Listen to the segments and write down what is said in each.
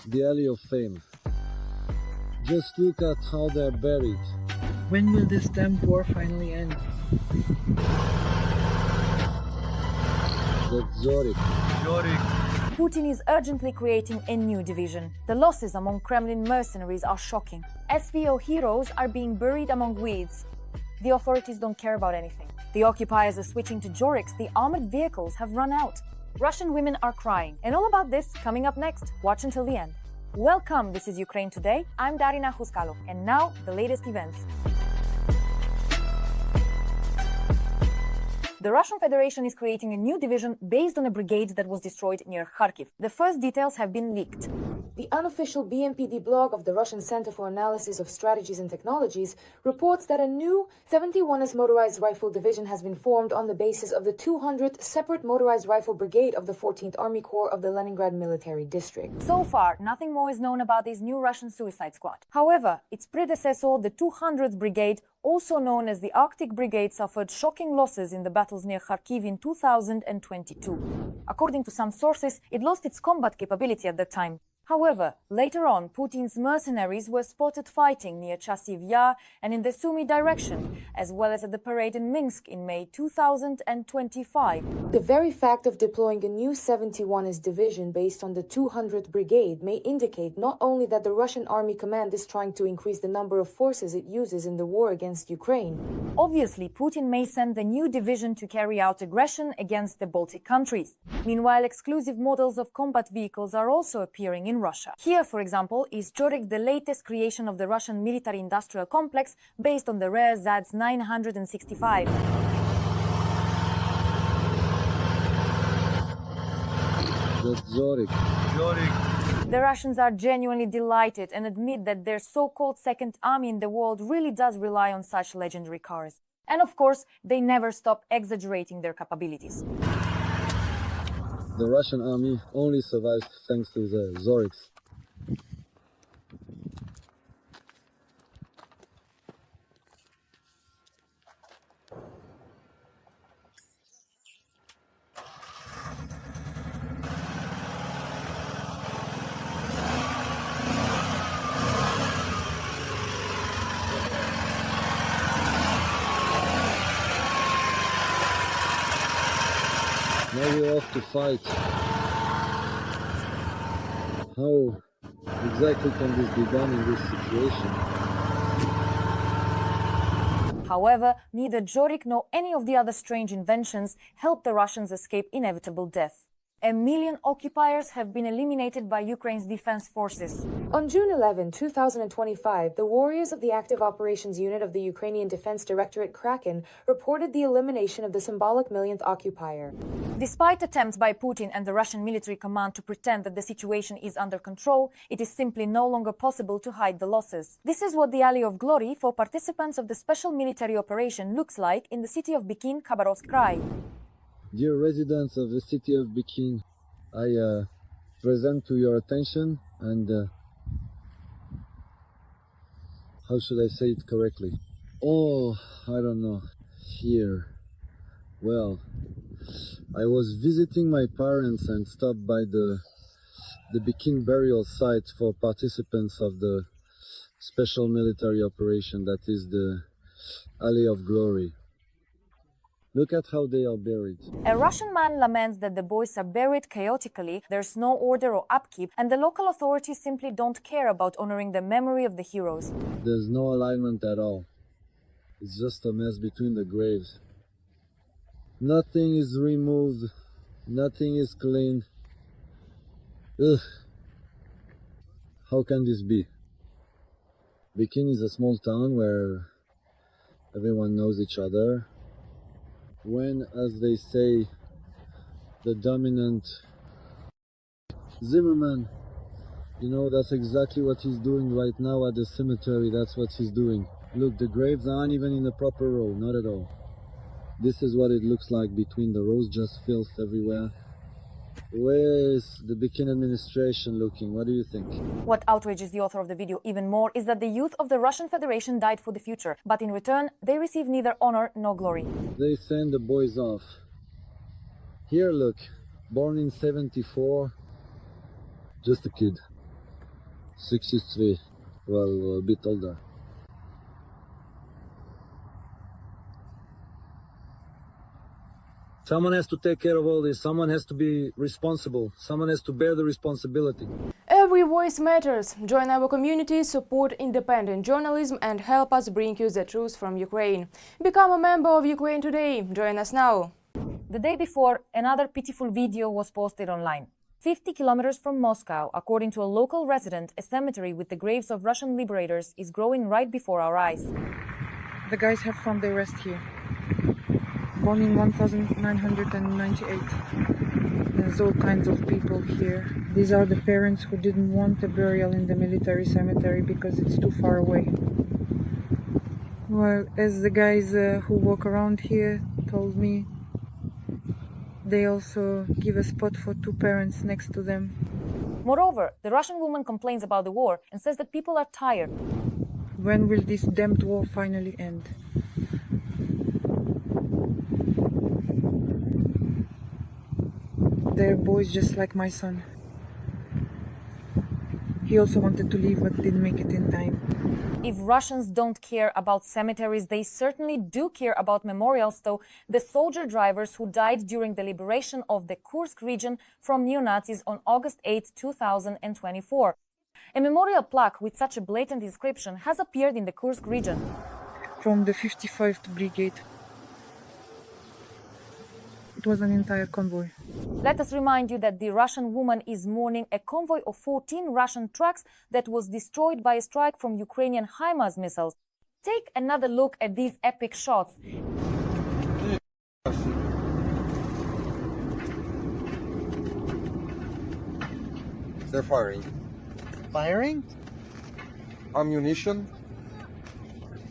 the Alley of Fame. Just look at how they're buried. When will this damn war finally end? That's Zhorik. Putin is urgently creating a new division. The losses among Kremlin mercenaries are shocking. SVO heroes are being buried among weeds. The authorities don't care about anything. The occupiers are switching to Zhoriks. The armored vehicles have run out. Russian women are crying. And all about this coming up next. Watch until the end. Welcome, this is Ukraine Today. I'm Darina Huskalo. And now, the latest events. The Russian Federation is creating a new division based on a brigade that was destroyed near Kharkiv. The first details have been leaked. The unofficial BMPD blog of the Russian Center for Analysis of Strategies and Technologies reports that a new 71st Motorized Rifle Division has been formed on the basis of the 200th Separate Motorized Rifle Brigade of the 14th Army Corps of the Leningrad Military District. So far, nothing more is known about this new Russian suicide squad. However, its predecessor, the 200th Brigade, also known as the Arctic Brigade, suffered shocking losses in the battles near Kharkiv in 2022. According to some sources, it lost its combat capability at that time. However, later on, Putin's mercenaries were spotted fighting near Chasiv Yar and in the Sumy direction, as well as at the parade in Minsk in May 2025. The very fact of deploying a new 71st division based on the 200th Brigade may indicate not only that the Russian Army Command is trying to increase the number of forces it uses in the war against Ukraine. Obviously, Putin may send the new division to carry out aggression against the Baltic countries. Meanwhile, exclusive models of combat vehicles are also appearing in Russia. Here, for example, is Zhorik, the latest creation of the Russian military-industrial complex based on the rare ZADS 965. That's Zhorik. The Russians are genuinely delighted and admit that their so-called second army in the world really does rely on such legendary cars. And of course, they never stop exaggerating their capabilities. The Russian army only survives thanks to the Zhoriks. Now we're off to fight. How exactly can this be done in this situation? However, neither Zhorik nor any of the other strange inventions helped the Russians escape inevitable death. 1 million occupiers have been eliminated by Ukraine's defense forces. On June 11, 2025, the warriors of the Active Operations Unit of the Ukrainian Defense Directorate Kraken reported the elimination of the symbolic millionth occupier. Despite attempts by Putin and the Russian military command to pretend that the situation is under control, it is simply no longer possible to hide the losses. This is what the Alley of Glory for participants of the special military operation looks like in the city of Bikin, Khabarovsk Krai. Dear residents of the city of Bikin, I present to your attention and how should I say it correctly? Oh, I don't know. Here. Well, I was visiting my parents and stopped by the Bikin burial site for participants of the special military operation that is the Alley of Glory. Look at how they are buried. A Russian man laments that the boys are buried chaotically, there's no order or upkeep, and the local authorities simply don't care about honoring the memory of the heroes. There's no alignment at all. It's just a mess between the graves. Nothing is removed, nothing is cleaned. Ugh. How can this be? Bikin is a small town where everyone knows each other. When, as they say, the dominant Zimmerman, you know, that's exactly what he's doing right now at the cemetery. That's what he's doing. Look, the graves aren't even in the proper row, not at all. This is what it looks like between the rows, just filth everywhere. Where is the Bikin administration looking? What do you think? What outrages the author of the video even more is that the youth of the Russian Federation died for the future, but in return, they receive neither honor nor glory. They send the boys off. Here, look, born in 74, just a kid. 63. Well, a bit older. Someone has to take care of all this. Someone has to be responsible. Someone has to bear the responsibility. Every voice matters. Join our community, support independent journalism and help us bring you the truth from Ukraine. Become a member of Ukraine today. Join us now. The day before, another pitiful video was posted online. 50 kilometers from Moscow, according to a local resident, a cemetery with the graves of Russian liberators is growing right before our eyes. The guys have found their rest here. Born in 1998. There's all kinds of people here. These are the parents who didn't want a burial in the military cemetery because it's too far away. Well, as the guys who walk around here told me, they also give a spot for two parents next to them. Moreover, the Russian woman complains about the war and says that people are tired. When will this damned war finally end? They're boys just like my son. He also wanted to leave but didn't make it in time. If Russians don't care about cemeteries, they certainly do care about memorials, though the soldier drivers who died during the liberation of the Kursk region from neo-Nazis on August 8, 2024. A memorial plaque with such a blatant inscription has appeared in the Kursk region. From the 55th Brigade. It was an entire convoy. Let us remind you that the Russian woman is mourning a convoy of 14 Russian trucks that was destroyed by a strike from Ukrainian HIMARS missiles. Take another look at these epic shots. They're firing. Firing? Ammunition.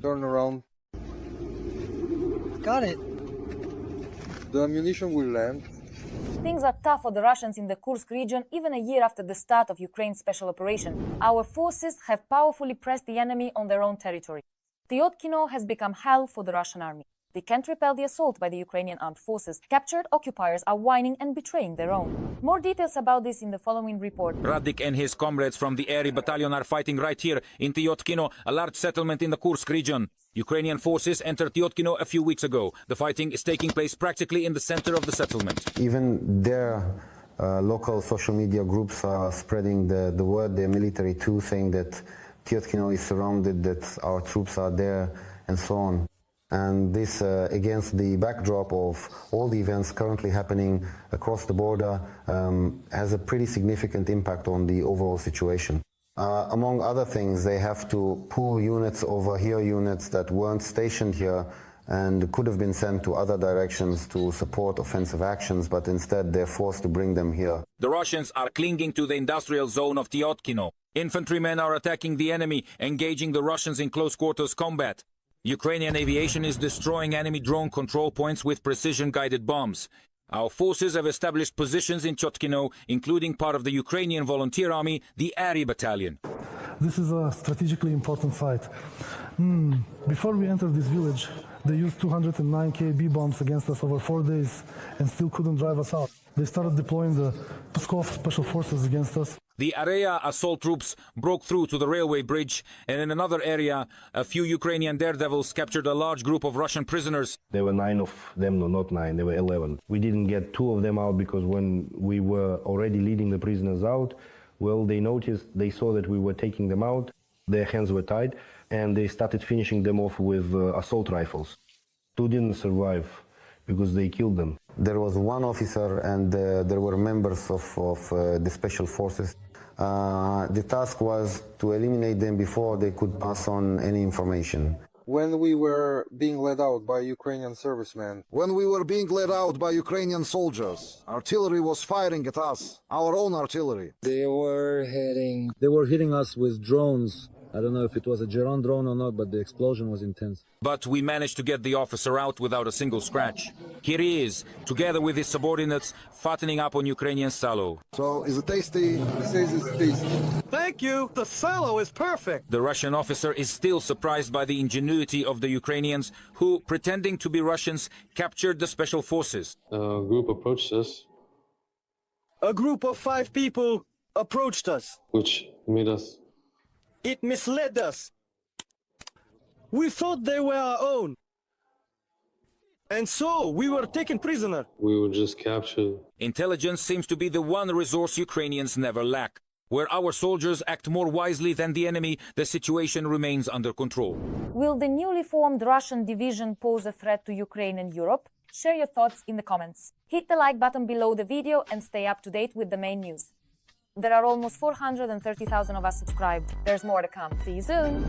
Turn around. Got it. The ammunition will land. Things are tough for the Russians in the Kursk region even a year after the start of Ukraine's special operation. Our forces have powerfully pressed the enemy on their own territory. Tyotkino has become hell for the Russian army. They can't repel the assault by the Ukrainian armed forces. Captured occupiers are whining and betraying their own. More details about this in the following report. Radik and his comrades from the Airy Battalion are fighting right here in Tyotkino, a large settlement in the Kursk region. Ukrainian forces entered Tyotkino a few weeks ago. The fighting is taking place practically in the center of the settlement. Even their local social media groups are spreading the word, their military too, saying that Tyotkino is surrounded, that our troops are there, and so on. And this, against the backdrop of all the events currently happening across the border, has a pretty significant impact on the overall situation. Among other things, they have to pull units over here, units that weren't stationed here and could have been sent to other directions to support offensive actions, but instead they're forced to bring them here. The Russians are clinging to the industrial zone of Tyotkino. Infantrymen are attacking the enemy, engaging the Russians in close quarters combat. Ukrainian aviation is destroying enemy drone control points with precision-guided bombs. Our forces have established positions in Tyotkino, including part of the Ukrainian volunteer army, the Airy Battalion. This is a strategically important site. Before we entered this village, they used 209 KB bombs against us over 4 days and still couldn't drive us out. They started deploying the Pskov special forces against us. The Area assault troops broke through to the railway bridge, and in another area, a few Ukrainian daredevils captured a large group of Russian prisoners. There were 9 of them, no, not 9, there were 11. We didn't get 2 of them out because when we were already leading the prisoners out, well, they saw that we were taking them out, their hands were tied, and they started finishing them off with assault rifles. 2 didn't survive because they killed them. There was 1 officer and there were members of the special forces. The task was to eliminate them before they could pass on any information. When we were being led out by Ukrainian servicemen. When we were being led out by Ukrainian soldiers, artillery was firing at us, our own artillery. They were hitting us with drones. I don't know if it was a Geron drone or not, but the explosion was intense. But we managed to get the officer out without a single scratch. Here he is, together with his subordinates, fattening up on Ukrainian salo. So, is it tasty? He says it's tasty. Thank you! The salo is perfect! The Russian officer is still surprised by the ingenuity of the Ukrainians who, pretending to be Russians, captured the special forces. A group approached us. A group of 5 people approached us. Which made us It misled us. We thought they were our own. And so we were taken prisoner. We were just captured. Intelligence seems to be the one resource Ukrainians never lack. Where our soldiers act more wisely than the enemy, the situation remains under control. Will the newly formed Russian division pose a threat to Ukraine and Europe? Share your thoughts in the comments. Hit the like button below the video and stay up to date with the main news. There are almost 430,000 of us subscribed. There's more to come. See you soon!